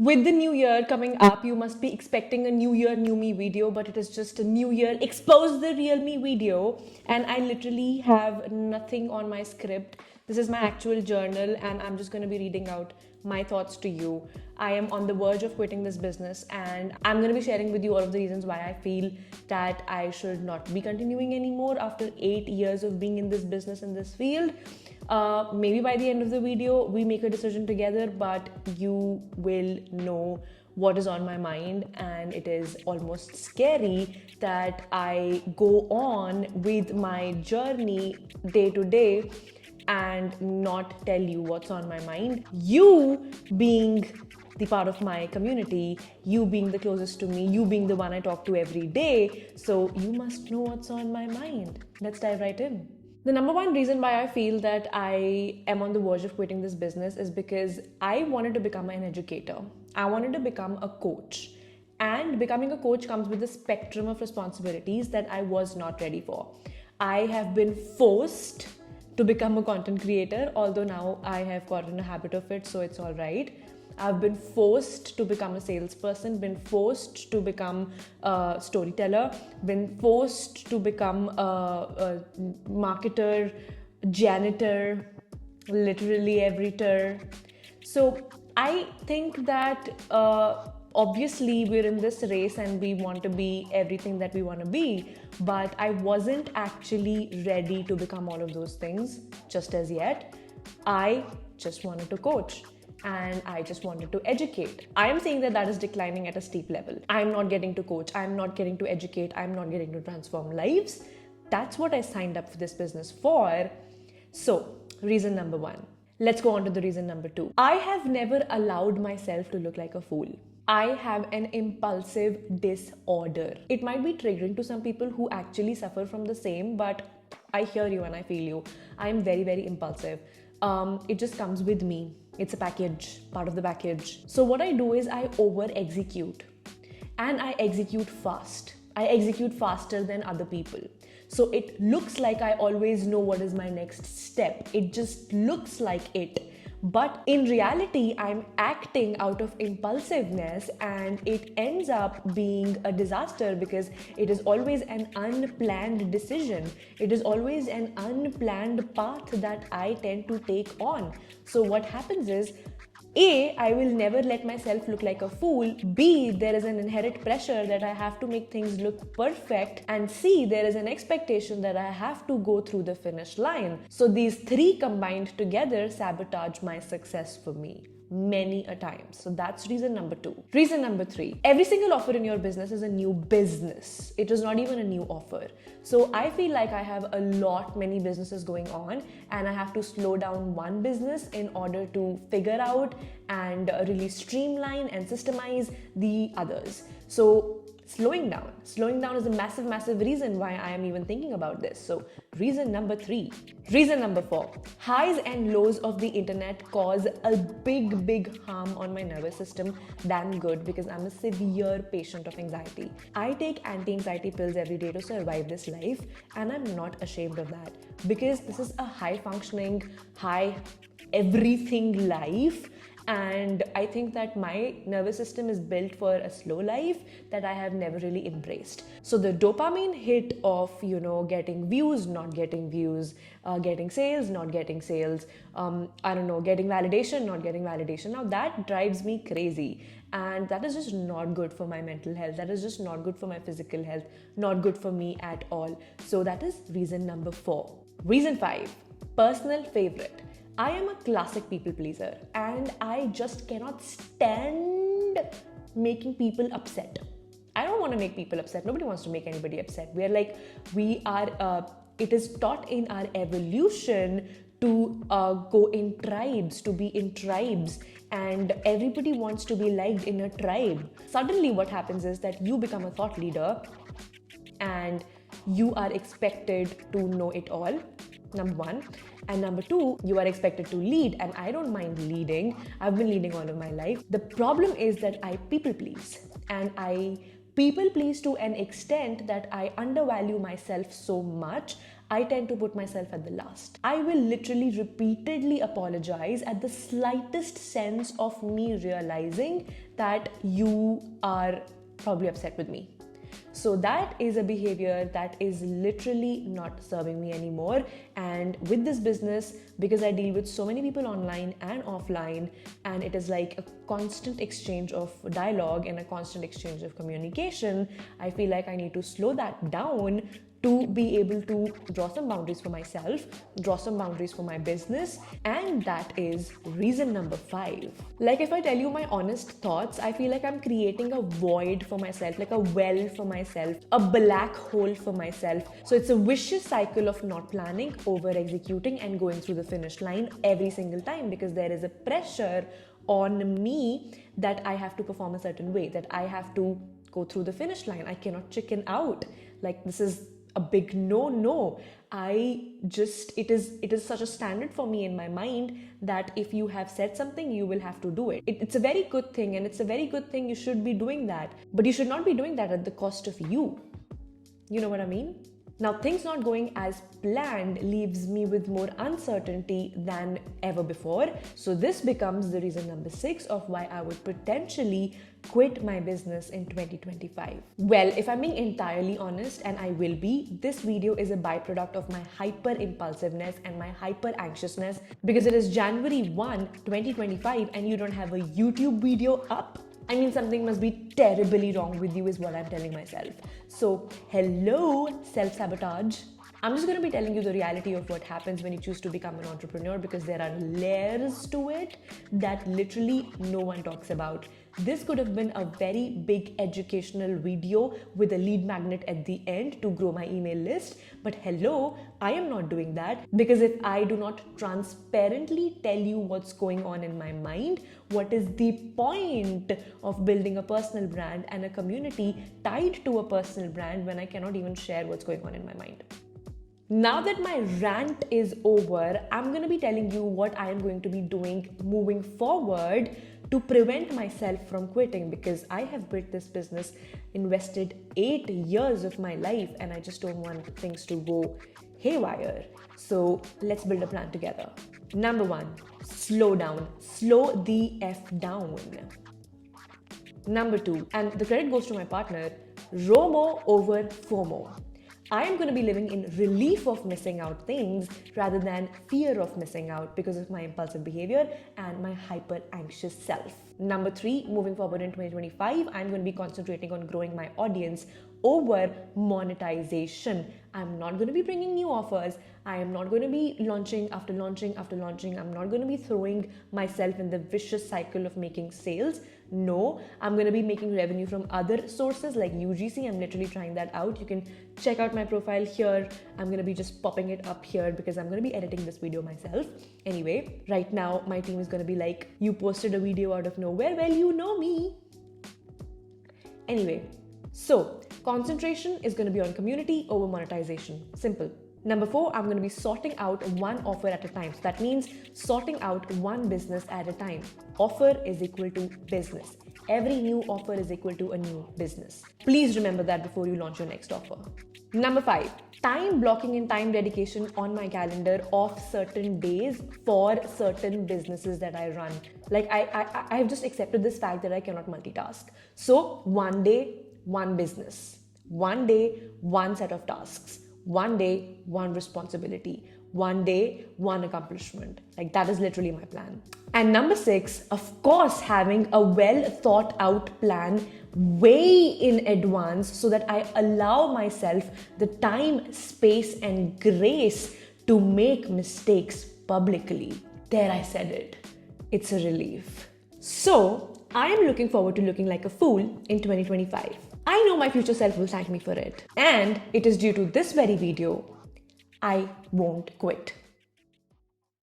With the new year coming up, you must be expecting a new year, new me video, but it is just a new year, expose the real me video. And I literally have nothing on my script. This is my actual journal, and I'm just going to be reading out my thoughts to you. I am on the verge of quitting this business, and I'm going to be sharing with you all of the reasons why I feel that I should not be continuing anymore after 8 years of being in this business, in this field. Maybe by the end of the video, we make a decision together, but you will know what is on my mind, and it is almost scary that I go on with my journey day to day and not tell you what's on my mind. You being the part of my community, you being the closest to me, you being the one I talk to every day, so you must know what's on my mind. Let's dive right in. The number one reason why I feel that I am on the verge of quitting this business is because I wanted to become an educator. I wanted to become a coach. And becoming a coach comes with a spectrum of responsibilities that I was not ready for. I have been forced to become a content creator, although now I have gotten a habit of it, so it's all right. I've been forced to become a salesperson, been forced to become a storyteller, been forced to become a marketer, janitor, literally everyter. So I think that obviously we're in this race and we want to be everything that we want to be, but I wasn't actually ready to become all of those things just as yet. I just wanted to coach. And I just wanted to educate. I am saying that is declining at a steep level. I'm not getting to coach. I'm not getting to educate. I'm not getting to transform lives. That's what I signed up for this business for. So, reason number one. Let's go on to the reason number two. I have never allowed myself to look like a fool. I have an impulsive disorder. It might be triggering to some people who actually suffer from the same, but I hear you and I feel you. I'm very, very impulsive. It just comes with me. It's a package, part of the package. So what I do is I over execute, and I execute fast. I execute faster than other people. So it looks like I always know what is my next step. It just looks like it. But in reality, I'm acting out of impulsiveness, and it ends up being a disaster because it is always an unplanned decision. It is always an unplanned path that I tend to take on. So what happens is, A, I will never let myself look like a fool. B, there is an inherent pressure that I have to make things look perfect. And C, there is an expectation that I have to go through the finish line. So these three combined together sabotage my success for me many a time. So that's reason number two. Reason number three, every single offer in your business is a new business. It is not even a new offer. So I feel like I have many businesses going on, and I have to slow down one business in order to figure out and really streamline and systemize the others. So slowing down is a massive reason why I am even thinking about this. So reason number three. Reason number four, highs and lows of the internet cause a big harm on my nervous system than good, because I'm a severe patient of anxiety. I take anti-anxiety pills every day to survive this life, and I'm not ashamed of that, because this is a high functioning, high everything life. And I think that my nervous system is built for a slow life that I have never really embraced. So the dopamine hit of, getting views, not getting views, getting sales, not getting sales, getting validation, not getting validation. Now that drives me crazy. And that is just not good for my mental health. That is just not good for my physical health, not good for me at all. So that is reason number four. Reason five, personal favorite. I am a classic people pleaser, and I just cannot stand making people upset. I don't want to make people upset. Nobody wants to make anybody upset. It is taught in our evolution to go in tribes, to be in tribes, and everybody wants to be liked in a tribe. Suddenly what happens is that you become a thought leader, and you are expected to know it all, number one. And number two, you are expected to lead, and I don't mind leading. I've been leading all of my life. The problem is that I people please, and I people please to an extent that I undervalue myself so much, I tend to put myself at the last. I will literally repeatedly apologize at the slightest sense of me realizing that you are probably upset with me. So that is a behavior that is literally not serving me anymore. And with this business, because I deal with so many people online and offline, and it is like a constant exchange of dialogue and a constant exchange of communication, I feel like I need to slow that down to be able to draw some boundaries for myself, draw some boundaries for my business, and that is reason number 5. Like, if I tell you my honest thoughts, I feel like I'm creating a void for myself, like a well for myself, a black hole for myself. So it's a vicious cycle of not planning, over executing, and going through the finish line every single time, because there is a pressure on me that I have to perform a certain way, that I have to go through the finish line. I cannot chicken out. Like, this is a big no. It is such a standard for me in my mind that if you have said something, you will have to do it. It's a very good thing, and it's a very good thing. You should be doing that, but you should not be doing that at the cost of you. You know what I mean? Now, things not going as planned leaves me with more uncertainty than ever before. So this becomes the reason number 6 of why I would potentially quit my business in 2025. Well, if I'm being entirely honest, and I will be, this video is a byproduct of my hyper impulsiveness and my hyper anxiousness, because it is January 1, 2025, and you don't have a YouTube video up. I mean, something must be terribly wrong with you is what I'm telling myself. So, hello, self-sabotage. I'm just going to be telling you the reality of what happens when you choose to become an entrepreneur, because there are layers to it that literally no one talks about. This could have been a very big educational video with a lead magnet at the end to grow my email list. But hello, I am not doing that, because if I do not transparently tell you what's going on in my mind, what is the point of building a personal brand and a community tied to a personal brand when I cannot even share what's going on in my mind? Now that my rant is over, I'm going to be telling you what I am going to be doing moving forward to prevent myself from quitting, because I have built this business, invested 8 years of my life, and I just don't want things to go haywire. So let's build a plan together. Number 1, slow down. Slow the F down. Number 2, and the credit goes to my partner, ROMO over FOMO. I am going to be living in relief of missing out things rather than fear of missing out because of my impulsive behavior and my hyper anxious self. Number 3, moving forward in 2025, I'm going to be concentrating on growing my audience over monetization. I'm not going to be bringing new offers. I am not going to be launching after launching after launching. I'm not going to be throwing myself in the vicious cycle of making sales. No, I'm going to be making revenue from other sources like UGC. I'm literally trying that out. You can check out my profile here. I'm going to be just popping it up here because I'm going to be editing this video myself. Anyway, right now my team is going to be like, you posted a video out of nowhere. Well, you know me. Anyway, so concentration is going to be on community over monetization. Simple. Number 4, I'm going to be sorting out one offer at a time. So that means sorting out one business at a time. Offer is equal to business. Every new offer is equal to a new business. Please remember that before you launch your next offer. Number 5, time blocking and time dedication on my calendar of certain days for certain businesses that I run. Like I have just accepted this fact that I cannot multitask. So one day, one business. One day, one set of tasks. One day, one responsibility. One day, one accomplishment. Like, that is literally my plan. And number 6, of course, having a well thought out plan way in advance so that I allow myself the time, space, and grace to make mistakes publicly. There, I said it. It's a relief. So, I am looking forward to looking like a fool in 2025. I know my future self will thank me for it. And it is due to this very video, I won't quit.